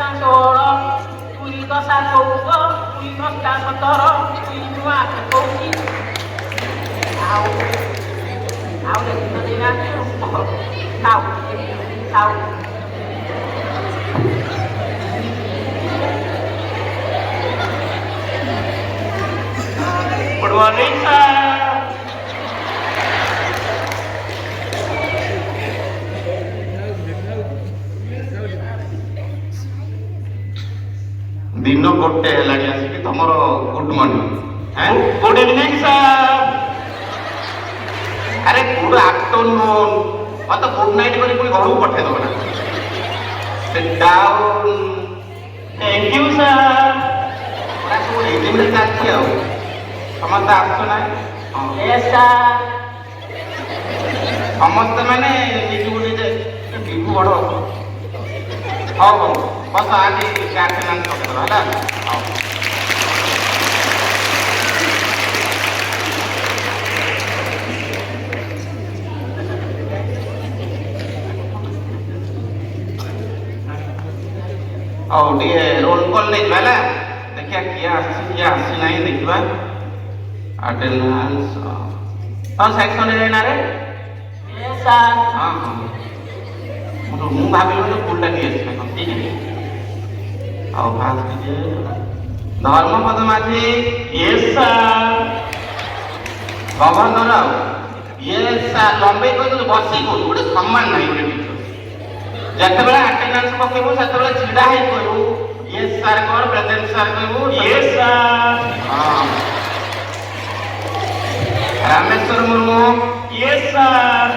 ଦଶା 16 ଦୁଇ ଦଶା 14 ଦୁଇ ଦଶା 17 ଦୁଇ ନୂଆ 21 ଆଉ ଦେଖିତ ଦେଇନାହାନ୍ତି ଥାଉ Good morning, sir. दिन गोटे है आसिक तुम good morning Good evening, sir. अरे गुड आफ्टरनून मत गुड नाइट कर घर को पठे दब ना sit down Thank you, sir. सब रिजिम चलती समस्त आसना समस्ते मैंने निजू निजे विभू बड़ हाँ बस आज अटेंडेंस पकड़ है ଆଉ ଟିକେ ରୋଲ କଲ୍ ନେଇଯିବା ହେଲା ଦେଖିବା କିଏ ଆସିଛି କିଏ ଆସିନାହିଁ ଦେଖିବା ଆଟେଣ୍ଡାନ୍ସ ହଁ ସେକ୍ସନରେ ନାରେ ହଁ ହଁ ମୁଁ ଭାବିଲି ଯେ ସ୍କୁଲଟା ଟିକେ ଆସିବେ ଠିକ୍ ଅଛି ଆଉ ଫାଷ୍ଟ ଟିକେ Dharmapada Majhi Yes, sir. Governor ଆଉ ଇଏ ଲମ୍ବେଇ କହିଦେଲୁ ବସି କହୁଛୁ ଗୋଟେ ସମ୍ମାନ ନାହିଁ ଗୋଟେ ଟିଚର ଯେତେବେଳେ ଆଟେଣ୍ଡାନ୍ସ ପକେଇବୁ ସେତେବେଳେ ଛିଡ଼ା ହେଇ କହିବୁ ୟେସ୍ ସାର୍ କର ପ୍ରେଜେଣ୍ଟ ସାର୍ କହିବୁ Yes, sir. ହଁ ରାମେଶ୍ୱର ମୁର୍ମୁ Yes, sir.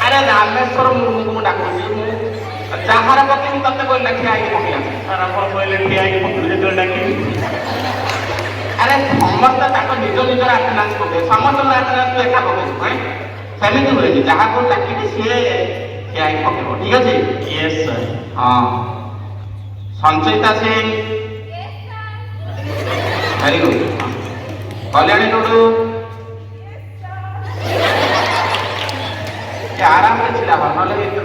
ଆରେ ରାମେଶ୍ୱର ମୁର୍ମୁକୁ ମୁଁ ଡାକୁଛି ମୁଁ ଯାହାର ପକେଇବି ତତେ କହିଲି ଲେଖିଆ ହେଇକି ପକେଇବା Sir, ଆପଣ କହିଲେ ଠିଆ ହେଇକି ପକେଇଲେ ଯେତେବେଳେ ଡାକିବି। ଆରେ ସମସ୍ତେ ତାଙ୍କ ନିଜ ନିଜର ଆଟେଣ୍ଡାନ୍ସ ପକେଇବେ ସମସ୍ତଙ୍କର ଆଟେଣ୍ଡାନ୍ସ ଏକା ପକେଇବୁ ସେମିତି ହୁଏନି ଯାହାକୁ ଡାକିବି ସିଏ ଠିଆ ହେଇକି ପକେଇବ ଠିକ୍ ଅଛି Yes, sir. ହଁ ସଞ୍ଚିତା ସିଂ ଭେରି ଗୁଡ୍ କଲ୍ୟାଣୀ ଟୁଡୁ ଆରାମରେ ଛିଡ଼ା ହବ ନହେଲେ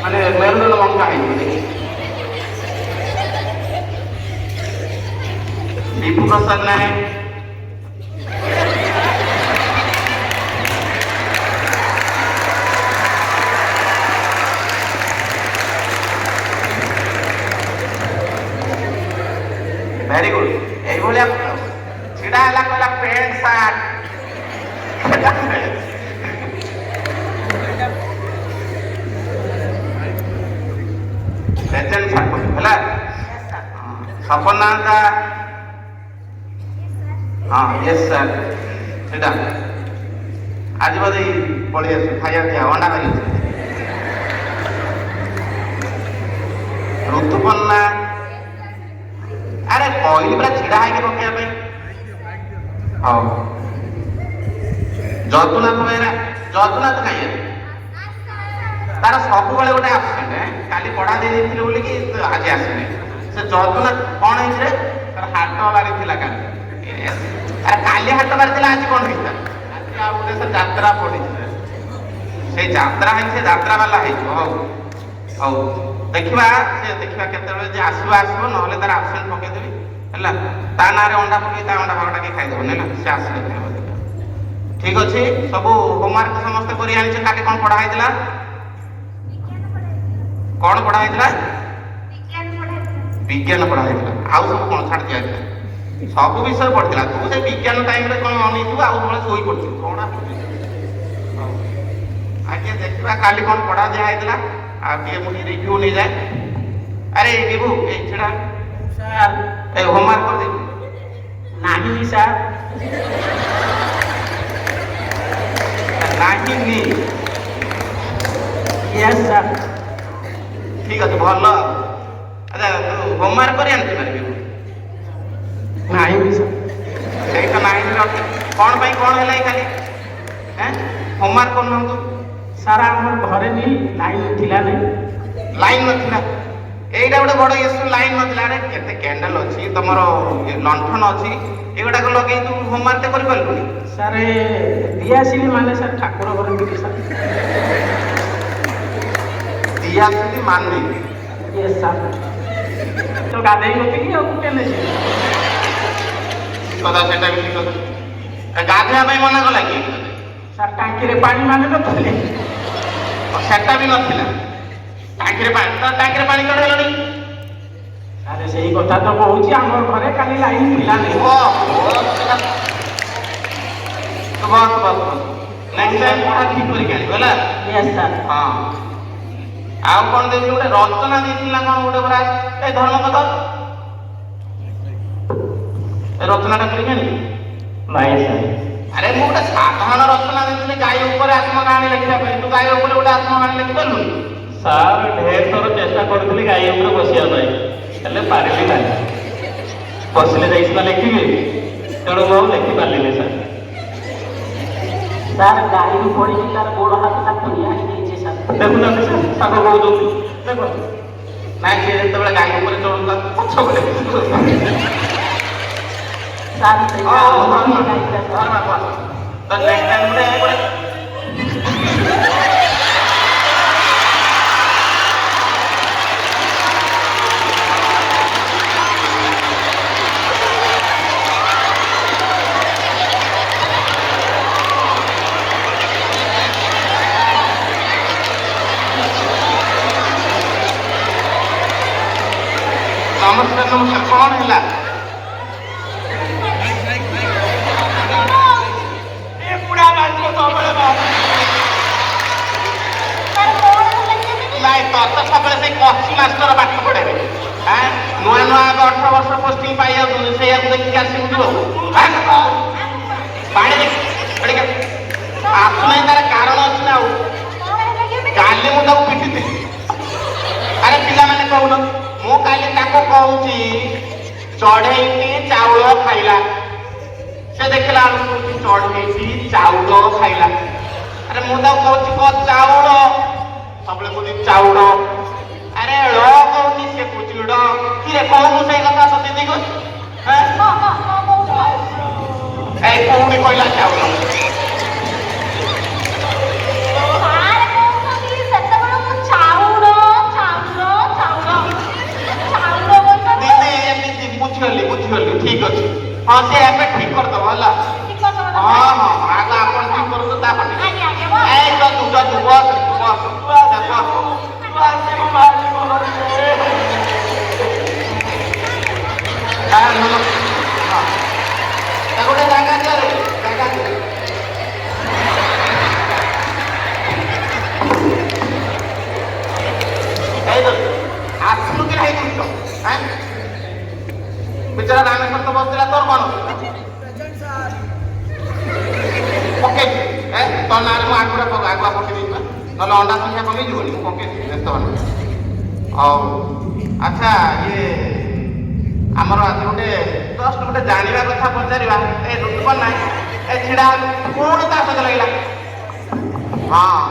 ମାନେ ମେରୁଦଣ୍ଡ ବଙ୍କା ହେଇଯିବ ବିଭୁ ପ୍ରସାଦ ନାୟକ ଭେରି ଗୁଡ୍ এইଭଳିଆ ଛିଡ଼ା ହେଲା କହିଲା ପ୍ୟାଣ୍ଟ ସାର୍ଟ ପ୍ରେଜେଣ୍ଟ ସାର୍ଟ ହେଲା ସପନା हाँ यस सर ସେଇଟା ଆଜି ବୋଧେ ପଳେଇ ଆସୁ ଖାଇବା ପିଇବା ଅଣ୍ଡା ଖାଇ ଋତୁପର୍ଣ୍ଣା ଆରେ କହିଲି ପୁରା ଛିଡ଼ା ହେଇକି ପକେଇବା ପାଇଁ ହଉ ଯଦୁନାଥ ବେହେରା ଯଦୁନାଥ କାହିଁ ତାର ସବୁବେଳେ ଗୋଟେ ଆବସେଣ୍ଟ କାଲି ପଢା ଦେଇ ଦେଇଥିଲେ ବୋଲିକି ଆଜି ଆସିନି ସେ ଯଦୁନାଥ କ'ଣ ହେଇଛି ରେ ତାର ହାଟ ବାହାରିଥିଲା କାଲି ଆରେ କାଲି ହାଟ ବାହାରିଥିଲା ଆଜି କ'ଣ ହେଇଥିଲା ଆଜି ଆଉ ଗୋଟେ ସେ ଯାତ୍ରା ପଡ଼ିଛି ସେଇ ଯାତ୍ରା ହେଇଛି ସେ ଯାତ୍ରା ବାଲା ହେଇଯିବ ହଉ ହଉ ଦେଖିବା କେତେବେଳେ ଯେ ଆସିବ ନହେଲେ ତାର ଆବସେଣ୍ଟ ପକେଇଦେବି ହେଲା ତା ନାଁରେ ଅଣ୍ଡା ପକେଇ ତା ଅଣ୍ଡା ଭାଗଟା କିଏ ଖାଇଦେବନି ହେଲା ସେ ଆସିଲେ ଖାଇବ ଠିକ୍ ଅଛି ସବୁ ହୋମୱାର୍କ ସମସ୍ତେ କରି ଆଣିଛେ କାଲି କ'ଣ ପଢ଼ା ହେଇଥିଲା କ'ଣ ପଢ଼ା ହେଇଥିଲା ବିଜ୍ଞାନ ପଢ଼ା ହେଇଥିଲା ଆଉ ସବୁ କ'ଣ ଛାଡ଼ି ଦିଆଯାଇଥିଲା ସବୁ ବିଷୟ ପଢ଼ିଥିଲା ତୁ ସେ ବିଜ୍ଞାନ ଟାଇମ୍ରେ କ'ଣ ଅନେଇଥିବୁ ଆଉ ସବୁବେଳେ ଶୋଇ ପଡ଼ିଥିବୁ କ'ଣ ଆଜ୍ଞା ଦେଖିବା କାଲି କ'ଣ ପଢ଼ା ଦିଆ ହେଇଥିଲା ଆଉ ଟିକେ ମୁଁ ଟିକେ ରିଭ୍ୟୁ ନେଇଯାଏ ଆରେ ବିଭୁ ଏଇ ଛିଡ଼ା ସାର୍ ଏ ହୋମୱାର୍କ କରିଦେବି ନାହିଁ ସାର୍ ନାହିଁ ନି ୟେସ୍ ସାର୍ ଠିକ୍ ଅଛି ଭଲ ଆଚ୍ଛା ତୁ ହୋମୱାର୍କ କରି ଆଣିଛୁ ମାନେ ବିଭୁ ନାହିଁ ବି ସାର୍ ସେଇଟା ନାହିଁ ଅଛି କ'ଣ ପାଇଁ କ'ଣ ହେଲା କାଲି ହୋମୱାର୍କ କରୁନାହାନ୍ତୁ ସାର୍ ଆମର ଘରେ ବି ଲାଇନ୍ ଥିଲା ନାହିଁ ଲାଇନ୍ ନଥିଲା ଏଇଟା ଗୋଟେ ବଡ଼ ଇସ୍ୟୁ ଲାଇନ୍ ନଥିଲା ଆରେ କେତେ କ୍ୟାଣ୍ଡେଲ ଅଛି ତମର ଲଣ୍ଠନ ଅଛି ଏଗୁଡ଼ାକ ଲଗେଇ ତୁ ହୋମୱାର୍କ କରିପାରିଲୁନି ସାର୍ ଦିଆସିଲି ମାନେ ସାର୍ ଠାକୁର ଘର ଟିକେ ସାର୍ ଦିଆସିଲି ମାନେ Yes, sir. ତ ଗାଧେଇ ନଥିଲି ଆଉ କେନେ ଯିବି? କଥା ସେଟା ବି ଠିକ କଥା। ଗାଧୋଇବା ପାଇଁ ମନା କଲା କି? ସାର୍ ଟାଙ୍କିରେ ପାଣି ମାନେ ନଥିଲେ। ସେଟା ବି ନଥିଲା। ଟାଙ୍କିରେ ପାଣି ଚଢେଇଲଣି। ଆରେ ସେଇ କଥା ତ କହୁଛି ଆମର ଘରେ କାଲି ଲାଇନ ଥିଲା ନାହିଁ। ନେକ୍ସଟ ଟାଇମ୍ ପଢା ଠିକ କରିକି ଆଣିବ ହେଲା। Yes, sir. ହଁ। ଆଉ କଣ ଦେଇଥିଲି ଗୋଟେ ରଚନା ଦେଇଥିଲି ନା କଣ ଗୋଟେ ପରା ଏ ଧର୍ମପଦ ରଚନାଟା କରିକି ଆଣିବି। ନାଇଁ ସାର୍। ଆରେ ମୁଁ ଗୋଟେ ସାଧାରଣ ରଚନା ଦେଇଥିଲି ଗାଈ ଉପରେ ଆତ୍ମକାହାଣୀ ଲେଖିବା ପାଇଁ। ତୁ ଗାଈ ଉପରେ ଗୋଟେ ଆତ୍ମକାହାଣୀ ଲେଖିପାରିଲୁ? ସାର୍ ଢେର ଥର ଚେଷ୍ଟା କରୁଥିଲି ଗାଈ ଉପରେ ବସିବା ପାଇଁ, ହେଲେ ପାରିଲି ନାହିଁ। ବସିଲେ ଯାଇ ସିନା ଲେଖିବି, ତେଣୁ ମୁଁ ଆଉ ଲେଖିପାରିଲିନି ସାର୍। ସାର୍ ଗାଈରୁ ପଡ଼ିକି ତାର ଗୋଡ଼ ହାତଟା ଖଣ୍ଡିଆ ହେଇଯାଇଛି ସାର୍। ଦେଖୁନାହାନ୍ତି ସାର୍, ସାଙ୍ଗ କହୁଛନ୍ତି ଦେଖନ୍ତୁ। ନାଇଁ ସେ ଯେତେବେଳେ ଗାଈ ଉପରେ ଚଢୁଥିଲା ପଛପଟେ ସାର୍ ସେଇଟା ଆମର ଗାଈଟା ତ ନେକ୍ସଟ ଟାଇମ୍ ଗୋଟେ ନମସ୍କାର କଣ ହେଲା? ଏ ବୁଢା ବାଜିବ ସବୁବେଳେ ନାଇଁ ତତ ସବୁବେଳେ ସେଇ କଚି ମାଷ୍ଟର ପାଠ ପଢେଇବେ। ନୂଆ ନୂଆ ଏବେ 18 ବର୍ଷ ପୋଷ୍ଟିଂ ପାଇ ଯାଉଛନ୍ତି, ସେଇଆକୁ ଦେଖିକି ଆସିବୁ ତୁ ପାଣି ଆସୁନାହିଁ। ତାର କାରଣ ଅଛି ନା ଆଉ। କାଲି ମୁଁ ତାକୁ ପିଟିଥିଲି। ଆରେ ପିଲାମାନେ କହୁନ, ମୁଁ କାଲି ତାକୁ କହୁଛି ଚଢେଇଟି ଚାଉଳ ଖାଇଲା, ସେ ଦେଖିଲା ବେଳକୁ ଚଢେଇଟି ଚାଉଳ ଖାଇଲା। ଆରେ ମୁଁ ତାକୁ କହୁଛି କ ଚାଉଳ, ସବୁବେଳେ କହୁଛି ଚାଉଳ। ଆରେ ଳ କହୁଛି, ସେ କହୁଛି ଡ଼। କିରେ କହୁନୁ ସେଇ କଥା ସତେ ଦିଗ ଏଇ କୋଉଠି କହିଲା ଚାଉଳ? ବୁଝିଗଲି ଠିକ ଅଛି। ହଁ ସେ ଏବେ ଠିକ କରିଦବ ହେଲା। ହଁ ହଁ ଆଗ ଆପଣ ଠିକ କରନ୍ତୁ ତାପରେ ଏଇ ଯଦୁ ବସ ଗୋଟେ ଜାଗା ଦିଅରେ ଜାଗା ଦିଅ। ଏଇ ଆସିଲୁ କି ନାହିଁ ବୁଝିଲ? ବିଚାରା ରାମେଶ୍ୱର ତ ବସିଥିଲା, ତୋର କଣ? ପକେଇଛି ତୋ ନାଁରେ ମୁଁ ଆଗୁଆ ପକେଇ ଦେଇଛି, ନହେଲେ ଅଣ୍ଡା ସଂଖ୍ୟା କମିଯିବନି। ମୁଁ ପକେଇଛି, ବ୍ୟସ୍ତ ହବନି। ହଉ ଆଚ୍ଛା, ଇଏ ଆମର ଆଜି ଜଷ୍ଟ ଗୋଟେ ଜାଣିବା କଥା ପଚାରିବା। ଏ ଋତୁପନ ନାହିଁ ଏ ଛିଡ଼ା ପୁଣି ତା ସହିତ ଲାଗିଲା। ହଁ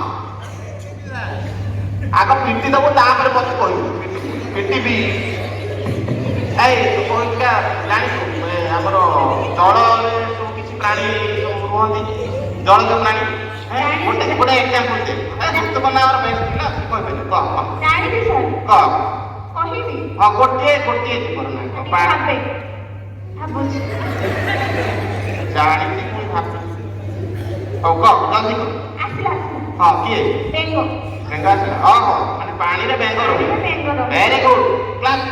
ଆଗ ପିଟି ଦବୁ, ତାପରେ ପଛେ କହିବୁ ପିଟିବି। ଏଇ କହିକା ଜାଣିଛୁ ଆମର ଜଳରେ ସବୁ କିଛି ପ୍ରାଣୀ ସବୁ ରୁହନ୍ତି, ଜଳଜ ପ୍ରାଣୀ। ଗୋଟେ ଏକ୍ସାମ୍ପଲ ଦେ। ଋତୁପନ ଆମର ବେଷ୍ଟ ପିଲା, କହିପାରିବୁ? କହ କହ। ହଁ ଗୋଟିଏ ଜୀବନ ନାହିଁ ଜାଣିଛି ପୁଣି ଭାବୁଛି। ହଉ କହ ଜଲ୍ଦି କହ। ହଁ କିଏ? ବେଙ୍ଗ ଆସିଲା। ଓହୋ ମାନେ ପାଣିରେ ବେଙ୍ଗ ରହୁଛି। Very good class.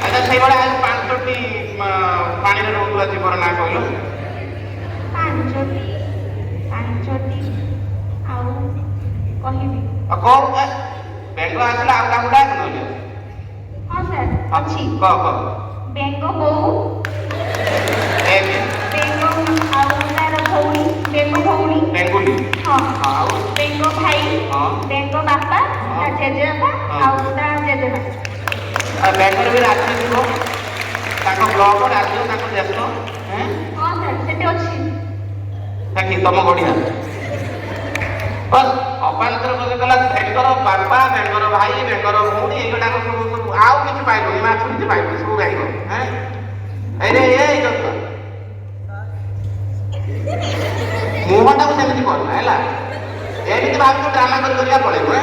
ଆଚ୍ଛା ସେଇଭଳିଆ ଆଉ 5ଟି ପାଣିରେ ରହୁଥିବା ଜୀବର ନାଁ କହିଲ। କହ ବେଙ୍ଗ ଆସିଲା, ଆଉ କାହାକୁ ଡାକ ନହେଲେ। କହ ବେଙ୍ଗ ବୋଉ, ଭଉଣୀ, ବେଙ୍ଗୁଲି। ହଁ ଆଉ ବେଙ୍ଗ ଭାଇ, ବେଙ୍ଗ ବାପା, ତା ଜେଜେବାପା ଆଉ ତା ଜେଜେମା। ବେଙ୍ଗର ବି ରାଜ୍ୟ ଥିବ, ତାଙ୍କ ବ୍ଲକ ରାଜ୍ୟ, ତାଙ୍କ ଦେଶ। ହଁ ସାର୍ ସେଠି ଅଛି। ଦେଖି ତମ ବଢିଆ ବସ୍ ଅପାନ୍ତର ଗଲା। ବେଙ୍ଗର ବାପା, ବେଙ୍ଗର ଭାଇ, ବେଙ୍ଗର ଭଉଣୀ, ଏଇଗୁଡାକ ସବୁ ଆଉ କିଛି ପାଇବନି। ମାଛ କିଛି ପାଇବନି, ସବୁ ବେଙ୍ଗ। ଏଇରେ ଏଇ ମୁହଁଟାକୁ ସେମିତି କରନା ହେଲା। ଏମିତି ଭାବୁଛୁ ଡ୍ରାମା କରିବା ପଳେଇବୁ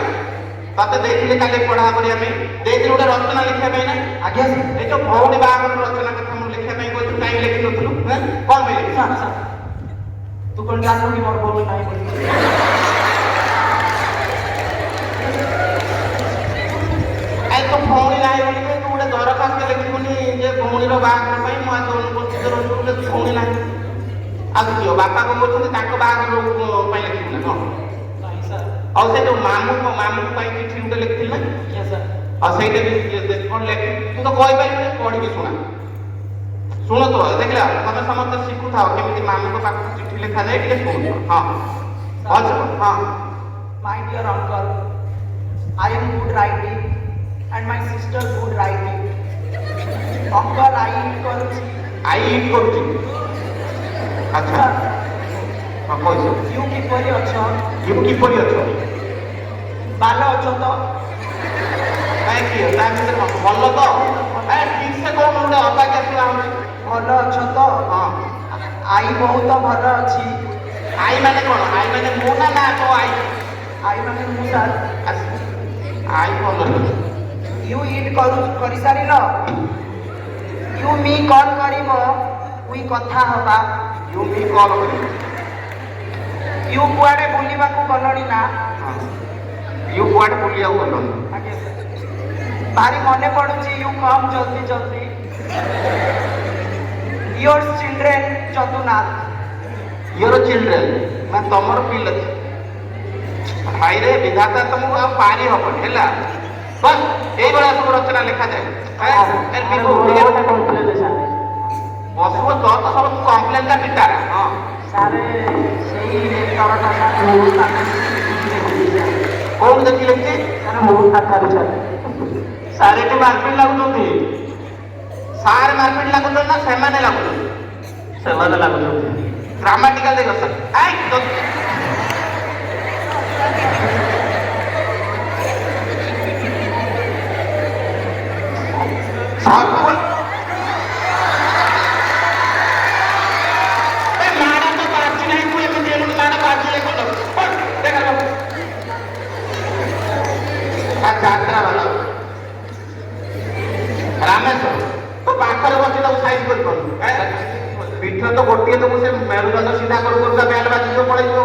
ତତେ ଦେଇଥିଲି କାଲି ପଢା କରିବା ପାଇଁ ଦେଇଥିଲି ଗୋଟେ ରଚନା ଲେଖିବା ପାଇଁ ନା ଆଜ୍ଞା ସାର୍। ଏଇ ଯୋଉ ଭଉଣୀ ବାହାଘର ରଚନା କଥା ମୁଁ ଲେଖିବା ପାଇଁ କହିଥିଲି କାହିଁକି ଲେଖିନଥିଲୁ କଣ ପାଇଁ ସାର୍ ସାର୍ ତୁ କଣ ଜାଣିବୁ କି ମୋର ଭଉଣୀ ନାହିଁ ବୋଲି? ଆଇ ତୋ ଭଉଣୀ ନାହିଁ ବୋଲି ତୁ ଗୋଟେ ଦରଖାସ୍ତ ଲେଖିବୁନି ଯେ ଭଉଣୀର ବାହାଘର ପାଇଁ ମୁଁ ଆଜି ଅନୁପସ୍ଥିତ ରହିବୁ ଗୋଟେ ଭଉଣୀ ନାହିଁ ଆଉ କିଏ ବାପା କଣ କରୁଛନ୍ତି ତାଙ୍କ ବାହାଘର ପାଇଁ ଲେଖିବୁ ନା କଣ? ନାହିଁ ସାର୍। ଆଉ ସେ ଯୋଉ ମାମୁଁ ପାଇଁ ଚିଠି ଗୋଟେ ଲେଖିଥିଲି ନା ଆଜ୍ଞା ସାର୍। ଆଉ ସେଇଟା ବି କଣ ଲେଖି ତୁ ତ କହିପାରିବୁନି ପଢିକି ଶୁଣା ଶୁଣ ତ ଦେଖିଲା ତମେ ସମସ୍ତେ ଶିଖୁଥାଅ କେମିତି ମାମୁଁଙ୍କ ପାଖକୁ ଚିଠି ଲେଖାଯାଏ ଟିକେ ଶୁଣୁଛ ହଁ ହଁ My dear uncle, I am good writing and my sister good writing. Uncle, I eat କରୁଛି। ଆଇ ଇଟ୍ କରୁଛି ଆଚ୍ଛା ହଁ କହିଛ You କିପରି ଅଛ? ଇଏ କିପରି ଅଛ ଭଲ ଅଛ ତ? କାହିଁକି ତା ଭିତରେ ଭଲ ତ ଠିକ ସେ କଣ ଗୋଟେ ଅବାକି ଆସିଲା ହଉଛି ଭଲ ଅଛ ତ? ହଁ ଆଈ ବହୁତ ଭଲ ଅଛି। ଆଇ ମାନେ କଣ ଆଇ ମାନେ ମୁଁ ନା ନା ତୋ ଆଇ ଆଈ ମାନେ ମୁଁ ସାର୍। ଆଇ ଭଲ You eat କରିସାରିଲ? You me call କରିବ ଉଇ କଥା ହବା। ୟୁ ମି କଲ୍ କରିବି You କୁଆଡ଼େ ବୁଲିବାକୁ ଗଲଣି ନା? ୟୁ କୁଆଡ଼େ ବୁଲିବାକୁ ଗଲଣି ଆଜ୍ଞା ସାର୍। ଭାରି ମନେ ପଡୁଛି you come ଜଲ୍ଦି ଜଲ୍ଦି। Yours children Jadunath. Your children ମାନେ ତମର ପିଲା ଭାଇରେ ବିଧାତା ତମକୁ ଆଉ ପାରି ହବନି ହେଲା ବସ୍ ଏଇଭଳିଆ ସବୁ ରଚନା ଲେଖାଯାଏ ବସିବ ତ ସବୁ କମ୍ପ୍ଲେନ୍ଟା ପିଟାରା ହଁ ସାର୍ ସେଇ ଲେଟରଟା କୋଉଠି ଦେଖି ଲେଖିଛି ସାର୍ ମୋ ଖାତାରେ ସାର୍। ସାର୍ ଏଠି ମାରପିଟ ଲାଗୁଛନ୍ତି ସାର୍ ମାରପିଟ ଲାଗୁଛନ୍ତି ନା ସେମାନେ ଲାଗୁଛନ୍ତି ସେମାନେ ଲାଗୁଛନ୍ତି ଗ୍ରାମାଟିକାଲ ଦେଖ ସବୁବେଳେ ମାଡ଼ ତ ବାଜି ନାହିଁ ତୁ ଏମିତି ଏମିତି ମାଡ଼ ବାଜିଲେ କଣ ଦେଖ ଯାତ୍ରା ଭଲ ରାମେଶ୍ୱର ତୁ ପାଖରେ ବସି ତାକୁ ସାଇଜ କରିପାରୁନୁ ପିଠ ତ ଗୋଟିଏ ତମକୁ ସେ ମେରୁଦଣ୍ଡ ସିଧା କରୁ କରୁକା ବ୍ୟାଣ୍ଡ ବାଜିଯିବ ପଳେଇଯିବ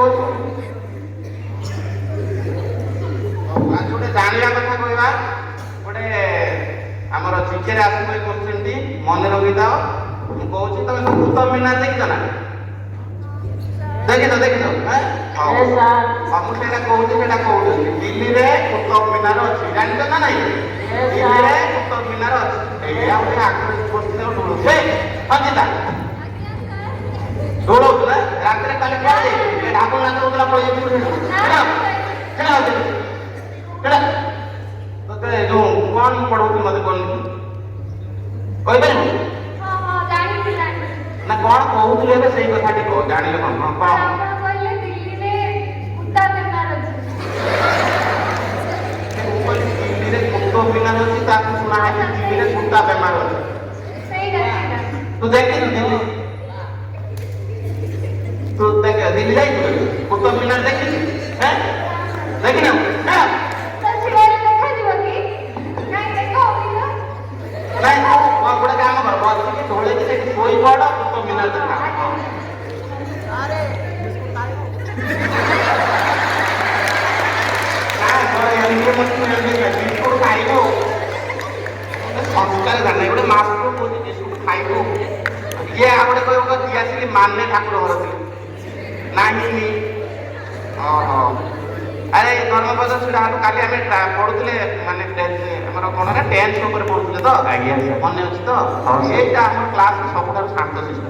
ଆଜି ଗୋଟେ ଜାଣିବା କଥା କହିବା ଗୋଟେ ଆମର ଜିକେରେ ଆସିବ ଏ କୋଶ୍ଚିନ୍ଟି ମନେ ରଖିଥାଅ ମୁଁ କହୁଛି ତମେ ସବୁ କୁତବ ମିନାର ଦେଖିଛ ନା ଦେଖିଛ ମୁଁ ସେଇଟା କହୁଛି ସେଇଟା କହୁଛି ଦିଲ୍ଲୀରେ କୁତବ ମିନାର ଅଛି ଜାଣିଛ ନା ନାଇଁ ଦିଲ୍ଲୀରେ କୁତବ ମିନାର ଅଛି ଏଇଆ ଗୋଟେ ଆଗରେ ବସିଲେ ଢୋଳୁଛି ହଁ ଚିତା ଢୋଳଉଛୁ ନା ରାତିରେ କାଲି କୁଆଡ଼େ ଢାକୁର ନାଚ ହଉଥିଲା ପଳେଇ ତତେ ଯୋଉ କଣ ପଢଉଛୁ ମତେ କଣ କହିପାରିବୁ ନା କଣ କହୁଥିଲୁ ଏବେ ସେଇ କଥାଟି କହ ଜାଣିଲେ କଣ କଣ ଦିଲ୍ଲୀରେ କୁତବ ମିନାର ଅଛି ତାକୁ ଶୁଣା ହେଇଛି ଦିଲ୍ଲୀରେ କୁତା ବେମାର ଅଛି ତୁ ଦେଖିଛୁ ଦିଲ୍ଲୀ ତୁ ଦେଖ ଦିଲ୍ଲୀ ଯାଇଛୁ କୁତବ ମିନାର ଦେଖିଛୁ ଦେଖିନ ନାଇଁ ଗୋଟେ କାମ କର ବସିକି ଢୋଳେଇକି ସେଠି ଶୋଇ ପଡ କୁତବ ମିନାର ଦେଖା ବିସ୍କୁଟ ଖାଇବୁ ସଂସ୍କାର ଜାଣି ଗୋଟେ ମାସକୁ କହୁଛି ବିସ୍କୁଟ ଖାଇବୁ ଇଏ ଆଉ ଗୋଟେ କହିବ ଦିଆସିଲି ମାନେ ଠାକୁର ଘର ଥିଲେ ନାହିଁ ଓହୋ ଆରେ ଧର୍ମପଦ ଛିଡ଼ା ହେଲୁ କାଲି ଆମେ ପଢୁଥିଲେ ମାନେ ଆମର କଣ ନା ଟେନ୍ସ ଉପରେ ପଢୁଥିଲେ ତ ଆଜ୍ଞା ମନେ ଅଛି ତ ସେଇଟା ଆମ କ୍ଲାସର ସବୁଠାରୁ ଶାନ୍ତ ଶିଷ୍ଟ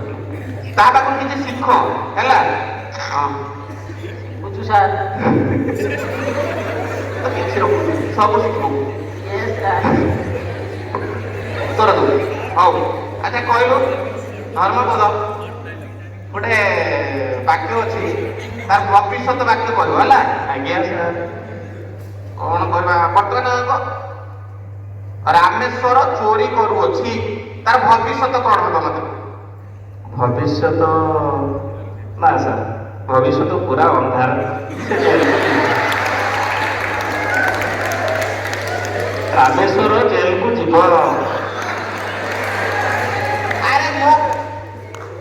ତା ପାଖରୁ କିଛି ଶିଖ ହେଲା ହଁ ବୁଝୁ ସାର୍। କିଛି ରଖୁଛୁ ସବୁ ଶିଖିବୁ ଉତ୍ତର ଦେବୁ ହଉ ଆଚ୍ଛା କହିଲୁ ଧର୍ମପଦ ଗୋଟେ ବାକ୍ୟ ଅଛି ତାର ଭବିଷ୍ୟତ ବାକ୍ୟ କହିବ ହେଲା ଆଜ୍ଞା ସାର୍ କଣ କହିବା ବର୍ତ୍ତମାନ ରାମେଶ୍ୱର ଚୋରି କରୁଅଛି ତାର ଭବିଷ୍ୟତ କଣ ହବ ମତେ ଭବିଷ୍ୟତ ନା ସାର୍ ଭବିଷ୍ୟତ ପୁରା ଅନ୍ଧାର ରାମେଶ୍ୱର ଜେଲକୁ ଯିବ। ଆରେ ମୁଁ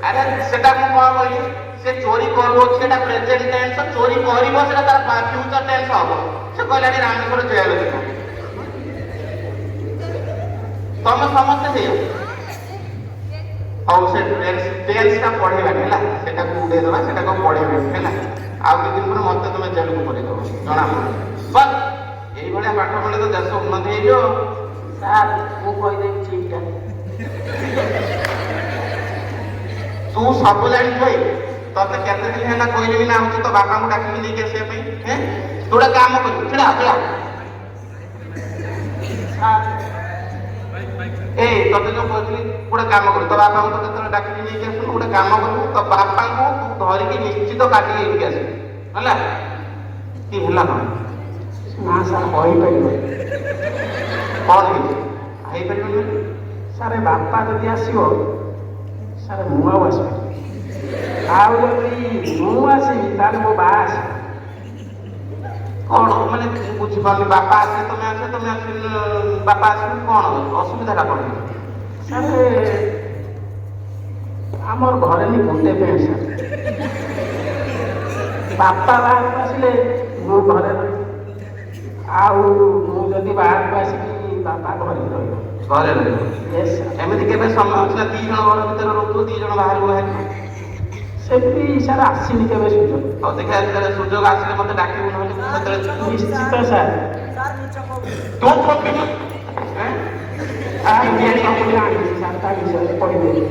ଆରେ ସେଟା ମୁଁ କଣ କହିଲି ସେ ଚୋରି କରୁଛି ସେଟା ପ୍ରେଜେଣ୍ଟ ଟେନ୍ସ ଚୋରି କରିବ ସେଟା ତାର ଫ୍ୟୁଚର ଟେନ୍ସ ହବ ସେ କହିଲାଣି ରାମେଶ୍ୱର ଜେଲ ଯିବ ତମେ ସମସ୍ତେ ସେଇଆ ହଉ ସେ ଟେନ୍ସଟା ପଢେଇବାନି ହେଲା ସେଟାକୁ ଉଡେଇଦବା ସେଟାକୁ ପଢେଇବାନି ହେଲା ଆଉ କିଛି ଦିନ ପରେ ମତେ ତମେ ଜେଲକୁ ପଢେଇଦବ ଜଣା ପଡୁଛି ବସ୍ ଏଇଭଳିଆ ପାଠ ପଢିଲେ ତ ଦେଶ ଉନ୍ନତି ହେଇଯିବ। ସାର୍ ମୁଁ କହିଦେବି ଠିକଟା। ତୁ ସବୁ ଜାଣିଛୁ ଭାଇ ତତେ କେତେ ଦିନ ହେଲା କହିଲି ନା ହଉଛି ତୋ ବାପାଙ୍କୁ ଡାକିକି ନେଇକି ଆସିବା ପାଇଁ ହେଁ ତୁ ଗୋଟେ କାମ କରିବୁ ଛିଡା ଛିଡା ଏଇ ତତେ ଯୋଉ କହିଥିଲି ଗୋଟେ କାମ କରିବୁ ତୋ ବାପାଙ୍କୁ ତ କେତେବେଳେ ଡାକିକି ନେଇକି ଆସିବୁ ଗୋଟେ କାମ କରିବୁ ତୋ ବାପାଙ୍କୁ ତୁ ଧରିକି ନିଶ୍ଚିତ କାଟିକି ଏଇଠିକି ଆସିବୁ ହେଲା କି ହେଲା କଣ ନା ସାର୍ କହିପାରିବ କଣ ହେଇଛି ହେଇପାରିବନି ସାର୍ ବାପା ଯଦି ଆସିବ ସାର୍ ମୁଁ ଆଉ ଆସିବି ଆଉ ଯଦି ମୁଁ ଆସିବି ତାହେଲେ ମୋ ବା ଆସିବ। କଣ ମାନେ ମୁଁ ବୁଝିପାରୁନି ବାପା ଆସିଲେ ତମେ ଆସିଲେ ବାପା ଆସିଲେ କଣ ଅସୁବିଧାଟା କଣ ସାର୍ ଆମର ଘରେ ନି ଗୋଟେ ପ୍ୟାଣ୍ଟ ସାର୍ ବାପା ବାହାରକୁ ଆସିଲେ ମୁଁ ଘରେ ରହିବି ଆଉ ମୁଁ ଯଦି ବାହାରକୁ ଆସିବି ବାପା ଘରେ ରହିବ। ଘରେ ରହିବ ୟେସ୍ ସାର୍। ଏମିତି କେବେ ସମୟ ଅଛି ନା 2 ଜଣ ଘର ଭିତରେ ରହୁଥିବ 2 ଜଣ ବାହାରକୁ ବାହାରିବ ସେମିତି ସାର୍ ଆସିନି କେବେ ସୁଯୋଗ। ଆଉ ଦେଖିବା ଯେତେବେଳେ ସୁଯୋଗ ଆସିଲେ ମତେ ଡାକିବୁ ନହେଲେ ମୁଁ ସେତେବେଳେ ନିଶ୍ଚିତ ସାର୍। ତୁ ଠକିବୁ ସବୁ ଜାଣିଛି ସାର୍ ତା ବିଷୟରେ କହିଦେବି।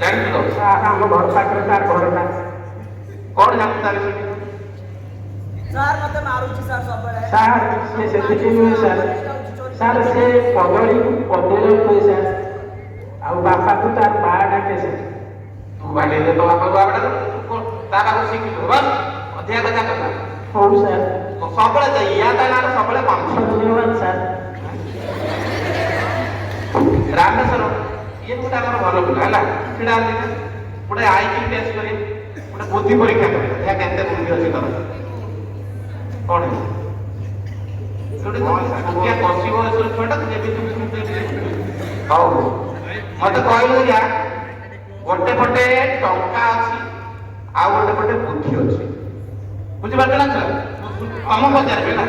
ଜାଣିଛୁ ତ ସାର୍ ଆମ ଘର ପାଖରେ ତାର ଘରଟା କଣ ଜାଣିଛୁ ତା ବିଷୟରେ ସାର୍ ମତେ ମାରୁଛି ସାର୍ ସବୁବେଳେ। ସାର୍ ସେ ସେତିକି ନୁହେଁ ସାର୍ ସାର୍ ସେ କଦଳୀକୁ କଦଳୀ ହୁଏ ସାର୍ ଆଉ ବାପାକୁ ତାର ବା ଡାକେ ସାର୍। ତୁ ବାଡେଇଲେ ତୋ ବାପାକୁ ବାବାଟା ତା ପାଖକୁ ଶିଖିଛୁ ବସ୍ ଅଧିକା କଥା କଥା ହଉ ସାର୍ ସବୁବେଳେ ୟା ତା ନାଁରେ ସବୁବେଳେ କମ ଧନ୍ୟବାଦ ସାର୍। ରାମେଶ୍ୱର ଇଏ ଗୋଟେ ଆମର ଭଲ ପିଲା ହେଲା ସେଟା ଗୋଟେ ଆଇକି ଟେଷ୍ଟ କରି ଗୋଟେ ବୁଦ୍ଧି ପରୀକ୍ଷା କରେ ଏହା କେତେ ବୁଦ୍ଧି ଅଛି ତର କଣ କଷିବ ଛୁଆଟା ହଉ ମତେ କହିଲୁ ଯା ଗୋଟେ ପଟେ ଟଙ୍କା ଅଛି ଆଉ ଗୋଟେ ପଟେ ବୁଦ୍ଧି ଅଛି ବୁଝିପାରୁଛ ନା ତମ ପଚାରିବେ ହେଲା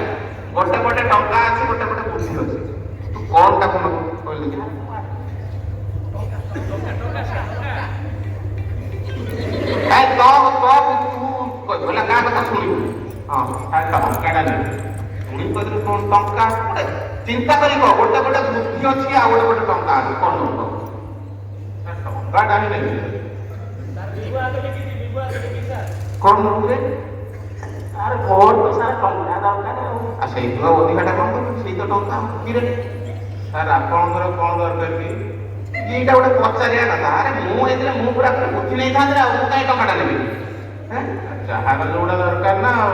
ଗୋଟେ ପଟେ ଟଙ୍କା ଅଛି ଗୋଟେ ପଟେ ବୁଦ୍ଧି ଅଛି ତୁ କଣଟା କଣ କହିଲୁ କି କହିବୁ ହେଲା କାହା କଥା ଶୁଣିବୁ ହଁ ଟଙ୍କାଟା ନେବି ଶୁଣି କହିଲୁ କଣ ଟଙ୍କା ଗୋଟେ ଚିନ୍ତା କରି କହ ଗୋଟେ ଗୋଟେ ବୁଦ୍ଧି ଅଛି ଆଉ ଗୋଟେ ଗୋଟେ ଟଙ୍କା ଅଛି କଣ ନବ ଟଙ୍କାଟା ହିଁ ନେବି କଣ ନବୁ ରେ ଆରେ ମୋର ତ ସାର୍ ଟଙ୍କା ଦରକାର ଆଉ ସେଇଥିବ ଅଧିକାଟା କଣ କରିବୁ ସେଇ ତ ଟଙ୍କା କିରେ ସାର୍ ଆପଣଙ୍କର କଣ ଦରକାର କି ଏଇଟା ଗୋଟେ ପଚାରିବା କଥା ଆରେ ମୁଁ ଏଥିରେ ମୁଁ ପୁରା ବୁଝି ନେଇଥାନ୍ତି ଆଉ ମୁଁ କାହିଁ ଟଙ୍କାଟା ନେବି ଯାହାର ଯୋଉଟା ଦରକାର ନା ଆଉ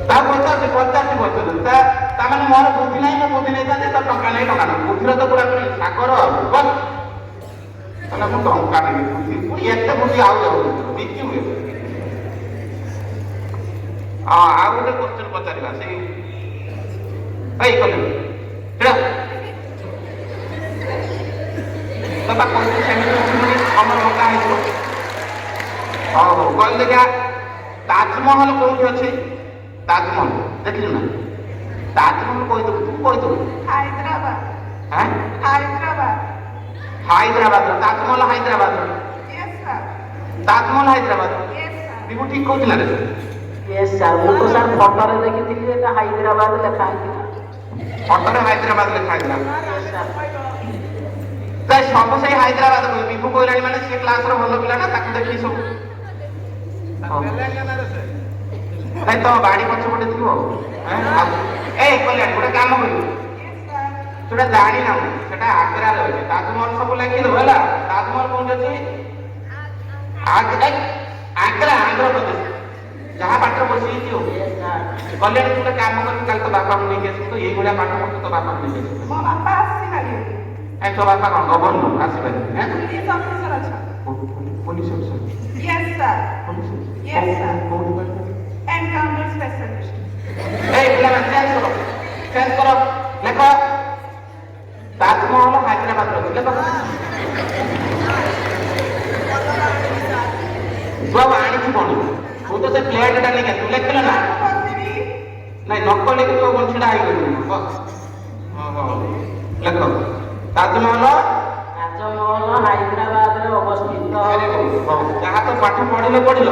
ତା ପଚାରୁଛି ତାମାନେ ମୋର ବୁଦ୍ଧି ନାହିଁ ମୁଁ ବୁଦ୍ଧି ନେଇଥାନ୍ତି ତ ଟଙ୍କା ନାହିଁ ଟଙ୍କା ନାହିଁ ବୁଦ୍ଧିର ତ ପୁରା ସାଗର ବସ୍ ତାହେଲେ ମୁଁ ଟଙ୍କା ନେବି ବୁଦ୍ଧି ପୁଣି ଏତେ ବୁଦ୍ଧି ଆଉ ଯାଉଛି ବିକି ହୁଏ ହଁ ଆଉ ଗୋଟେ କ୍ୱେଶ୍ଚନ ପଚାରିବା ସେଇ ଭାଇ କଲେ ସେଟା ବାପା କହିଲେ ସେମିତି ଆମର ମକା ହେଇଯିବ ହଉ ହଉ କହିଲେ ଦେଖିଆ ତାଜମହଲ କୋଉଠି ଅଛି ତାଜମହଲ ଦେଖିଲୁ ନା ତାଜମହଲ କହିଦେବୁ ତୁ କହିଦେବୁ ହାଇଦ୍ରାବାଦ হ্যাঁ Hyderabad Hyderabad Taj Mahal Hyderabad yes sir Taj Mahal Hyderabad yes sir Bibhu ঠিক কହୁଛି ନା ରେ ୟେସ୍ ସାର୍ ମୁଁ ତ ସାର୍ ଫଟୋରେ ଦେଖିଥିଲି ଏଟା ହାଇଦ୍ରାବାଦ ଲେଖା ହେଇଥିଲା। ଫଟୋରେ ହାଇଦ୍ରାବାଦ ଲେଖା ହେଇଥିଲା ୟେସ୍ ସାର୍। ତାই ସବୁ ସେଇ ହାଇଦ୍ରାବାଦ ବିଭୁ କହିଲାଣି ମାନେ ସେ କ୍ଲାସର ଭଲ ପିଲା ନା ତାକୁ ଦେଖିକି ସବୁ ନାଇଁ ତମ ବାଡି ପଛପଟେ ଥିବ ଏ କଲ୍ୟାଣ ଗୋଟେ କାମ କରିବୁ ସେଟା ଜାଣିନାହୁଁ ସେଟା ଆଗ୍ରାରେ ଅଛି ତାଜମହଲ ସବୁ ଲେଖିଦେବୁ ହେଲା ତାଜମହଲ କୋଉଠି ଅଛି ଆଗ୍ରା ଆନ୍ଧ୍ରପ୍ରଦେଶ ଯାହା ପାଠ ବସିଯାଇଛି ଆଉ କଲ୍ୟାଣ ଗୋଟେ କାମ କରିବୁ କାଲି ତୋ ବାପାକୁ ନେଇକି ଆସିବୁ ତ ଏଇଭଳିଆ ପାଠ ପଢୁ ତୋ ବାପାକୁ ନେଇକି ଆସିବୁ ମୋ ବାପା ଆସିନାହାନ୍ତି ତୋ ବାପା କଣ ଗଭର୍ଣ୍ଣର ଆସିପାରିବେ ପୁଲିସ ଅଫିସର ଅଛନ୍ତି police officer Yes, sir. Police Yes, sir. कौन डिपार्टमेंट Encounter specialist. এই পিলাମାନେ ଚେଞ୍ଜ କର ଲେଖ ତାଜମହଲ ହାଇଦ୍ରାବାଦର ଅଛି ଲେଖ ତୁ ଆଉ ଆଣିଛୁ କଣ ତୁ ତ ସେ ପ୍ଲେଟଟା ନେଇକି ତୁ ଲେଖିଲ ନା ନାଇଁ ନକଲି କି ତୋ ବଞ୍ଚିଟା ହେଇଗଲୁ ଲେଖ ତାଜମହଲ ताजमहल हैदराबाद रे अवस्थित ଯାହା ତ ପାଠ ପଢିଲ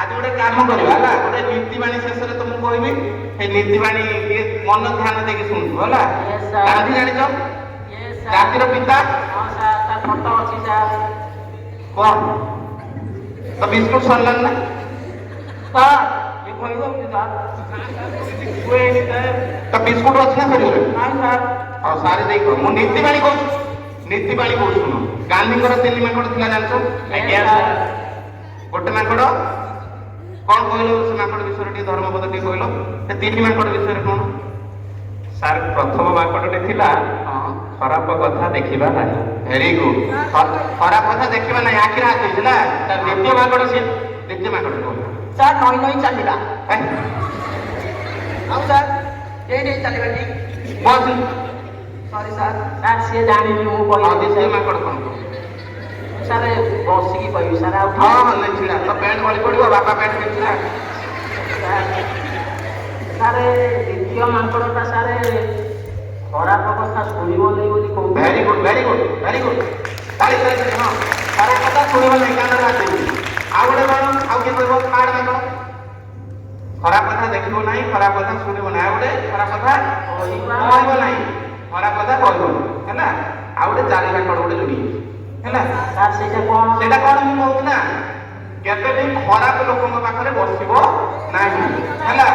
ଆଜି ଗୋଟେ କାମ କରିବା ହେଲା ଗୋଟେ ନୀତିବାଣୀ ଶେଷରେ ତମକୁ କହିବି ସେଇ ନୀତିବାଣୀ ଟିକେ ମନ ଧ୍ୟାନ ଦେଇକି ଶୁଣୁଥିବ ହେଲା Yes, sir. ଗାନ୍ଧୀ ଜାଣିଛ ये ଜାତିର ପିତା हां सर ता फोटो अछि सर କଣ ତ ବିସ୍କୁଟ ସରିଲାଣି ନା सर ये कहलो कि सर वेट सर ତ ବିସ୍କୁଟ ଅଛି ନା ସରିଗଲାଣି हां सर ଆଉ ସାରି ଦେଇ କହ ମୁଁ ନୀତିବାଣୀ କହୁଛି ନୀତିବାଣୀ କହୁଛି ଶୁଣ ଗାନ୍ଧୀଙ୍କର 3 ମାଙ୍କଡ ଥିଲା ଜାଣିଛ ଆଜ୍ଞା ସାର୍ ଗୋଟେ ମାଙ୍କଡ କଣ କହିଲ ସେ ମାଙ୍କଡ ବିଷୟରେ ଟିକେ ଧର୍ମପଦ ଟିକେ କହିଲ ସେ 3 ମାଙ୍କଡ ବିଷୟରେ କଣ ସାର୍ ପ୍ରଥମ ମାଙ୍କଡ଼ଟି ଥିଲା ଖରାପ କଥା ଦେଖିବା ନାହିଁ। ଭେରି ଗୁଡ୍ ଖରାପ କଥା ଦେଖିବା ନାହିଁ ଆଖିରେ ହାତ ହେଇଛି ନା ତାର ଦ୍ୱିତୀୟ ମାଙ୍କଡ ସିଏ ଦ୍ୱିତୀୟ ମାଙ୍କଡ କହିଲ सर नई नई चलिला ହେ, ଆଉ सर ये नहीं चलेगा ठीक ବସ सॉरी सर सर से जानी नहीं ମୁଁ ହଁ କହିବି ଦ୍ୱିତୀୟ सर ମାଙ୍କଡ କଣ सर बसिकी କହିବି सर ଆଉ ହଁ ହଁ ନାଇଁ ଛିଡ଼ା ତ ପ୍ୟାଣ୍ଟ ଗଳି ପଡିବ ବାପା ପ୍ୟାଣ୍ଟ ପିନ୍ଧିଲା ସାରେ ଦ୍ୱିତୀୟ ମାଙ୍କଡ଼ଟା ସାରେ ଖରାପ କଥା ଶୁଣିବ ନାହିଁ ବୋଲି କହୁଥିଲେ very good very good very good ତାଳି ତାଳି ହଁ ଖରାପ କଥା ଶୁଣିବ ନାହିଁ କାନରେ ହାତ ଦେଇକି ଆଉ ଗୋଟେ କଣ ଆଉ କିଏ କହିବ କାର୍ଡ ମାଙ୍କଡ ଖରାପ କଥା ଦେଖିବ ନାହିଁ ଖରାପ କଥା ଶୁଣିବ ନାହିଁ ଆଉ ଗୋଟେ ଖରାପ କଥା କହିବ ନାହିଁ ଖରାପ କଥା କହିବନି ହେଲା ଆଉ ଗୋଟେ ଚାରି ମାଙ୍କଡ ଗୋଟେ ଯୋଡି ହେଲା ସାର୍ ସେଇଟା କ'ଣ ସେଇଟା କଣ ମୁଁ କହୁଛି ନା କେବେ ବି ଖରାପ ଲୋକଙ୍କ ପାଖରେ ବସିବ ନାହିଁ ହେଲା